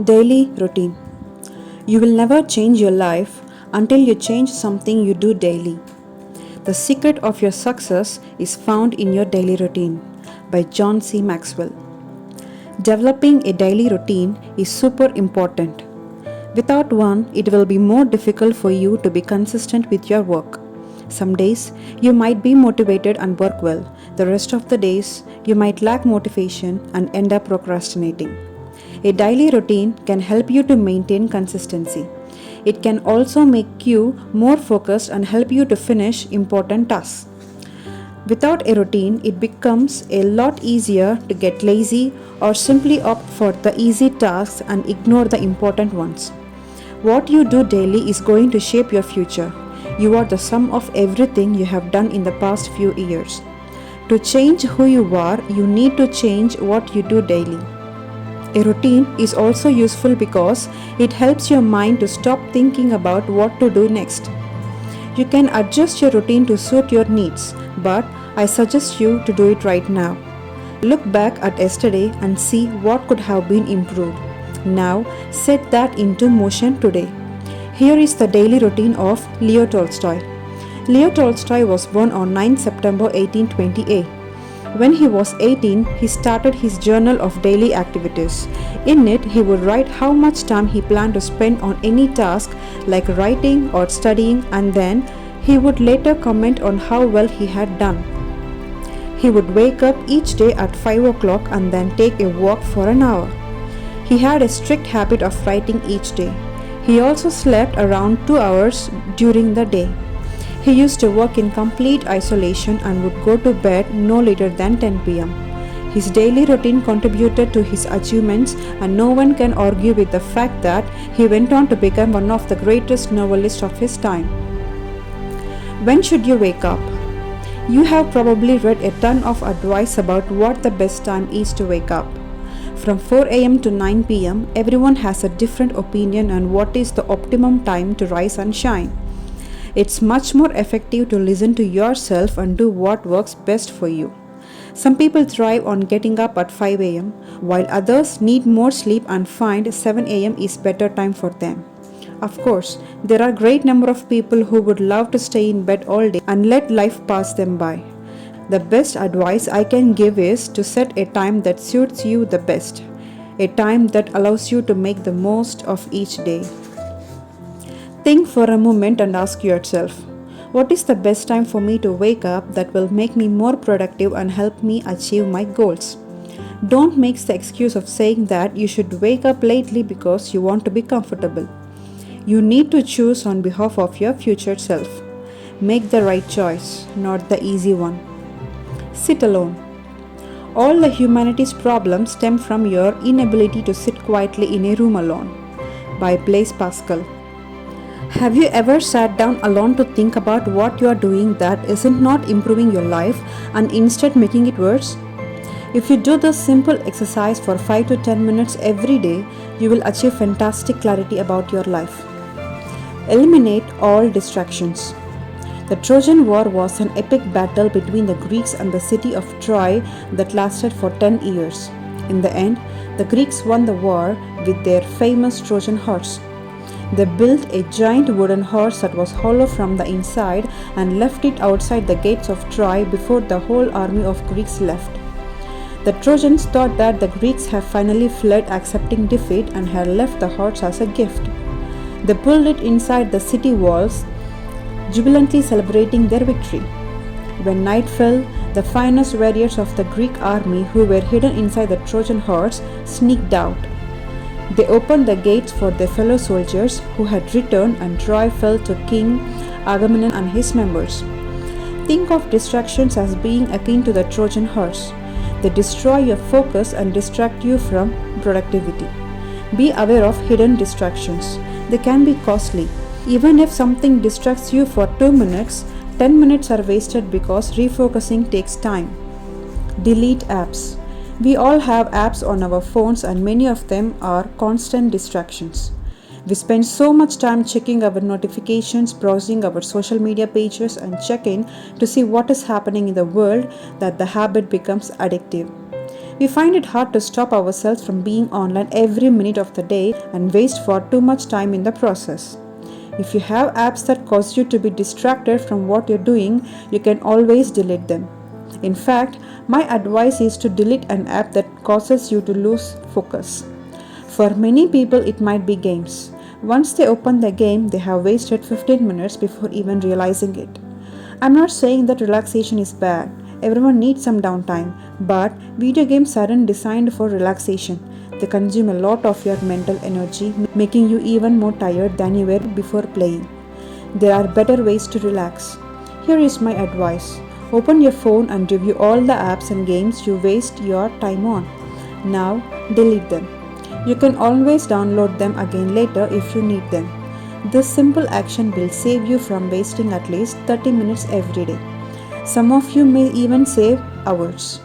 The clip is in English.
Daily routine. You will never change your life until you change something you do daily. The secret of your success is found in your daily routine by John C. Maxwell. Developing a daily routine is super important. Without one, it will be more difficult for you to be consistent with your work. Some days you might be motivated and work well. The rest of the days you might lack motivation and end up procrastinating. A daily routine can help you to maintain consistency. It can also make you more focused and help you to finish important tasks. Without a routine, it becomes a lot easier to get lazy or simply opt for the easy tasks and ignore the important ones. What you do daily is going to shape your future. You are the sum of everything you have done in the past few years. To change who you are, you need to change what you do daily. A routine is also useful because it helps your mind to stop thinking about what to do next. You can adjust your routine to suit your needs, but I suggest you to do it right now. Look back at yesterday and see what could have been improved. Now, set that into motion today. Here is the daily routine of Leo Tolstoy. Leo Tolstoy was born on 9 September 1828. When he was 18, he started his journal of daily activities. In it, he would write how much time he planned to spend on any task like writing or studying, and then he would later comment on how well he had done. He would wake up each day at 5 o'clock and then take a walk for an hour. He had a strict habit of writing each day. He also slept around 2 hours during the day. He used to work in complete isolation and would go to bed no later than 10 pm. His daily routine contributed to his achievements, and no one can argue with the fact that he went on to become one of the greatest novelists of his time. When should you wake up? You have probably read a ton of advice about what the best time is to wake up. From 4 am to 9 pm, everyone has a different opinion on what is the optimum time to rise and shine. It's much more effective to listen to yourself and do what works best for you. Some people thrive on getting up at 5 am, while others need more sleep and find 7 am is better time for them. Of course, there are a great number of people who would love to stay in bed all day and let life pass them by. The best advice I can give is to set a time that suits you the best, a time that allows you to make the most of each day. Think for a moment and ask yourself, what is the best time for me to wake up that will make me more productive and help me achieve my goals? Don't make the excuse of saying that you should wake up lately because you want to be comfortable. You need to choose on behalf of your future self. Make the right choice, not the easy one. Sit alone. All the humanity's problems stem from your inability to sit quietly in a room alone. By Blaise Pascal. Have you ever sat down alone to think about what you are doing that isn't not improving your life and instead making it worse? If you do this simple exercise for 5 to 10 minutes every day, you will achieve fantastic clarity about your life. Eliminate all distractions. The Trojan War was an epic battle between the Greeks and the city of Troy that lasted for 10 years. In the end, the Greeks won the war with their famous Trojan horse. They built a giant wooden horse that was hollow from the inside and left it outside the gates of Troy before the whole army of Greeks left. The Trojans thought that the Greeks had finally fled, accepting defeat, and had left the horse as a gift. They pulled it inside the city walls, jubilantly celebrating their victory. When night fell, the finest warriors of the Greek army who were hidden inside the Trojan horse sneaked out. They opened the gates for their fellow soldiers who had returned, and Troy fell to King Agamemnon and his members. Think of distractions as being akin to the Trojan horse. They destroy your focus and distract you from productivity. Be aware of hidden distractions. They can be costly. Even if something distracts you for 2 minutes, 10 minutes are wasted because refocusing takes time. Delete apps. We all have apps on our phones, and many of them are constant distractions. We spend so much time checking our notifications, browsing our social media pages, and checking to see what is happening in the world that the habit becomes addictive. We find it hard to stop ourselves from being online every minute of the day and waste far too much time in the process. If you have apps that cause you to be distracted from what you're doing, you can always delete them. In fact, my advice is to delete an app that causes you to lose focus. For many people, it might be games. Once they open the game, they have wasted 15 minutes before even realizing it. I'm not saying that relaxation is bad. Everyone needs some downtime, but video games aren't designed for relaxation. They consume a lot of your mental energy, making you even more tired than you were before playing. There are better ways to relax. Here is my advice. Open your phone and review all the apps and games you waste your time on. Now, delete them. You can always download them again later if you need them. This simple action will save you from wasting at least 30 minutes every day. Some of you may even save hours.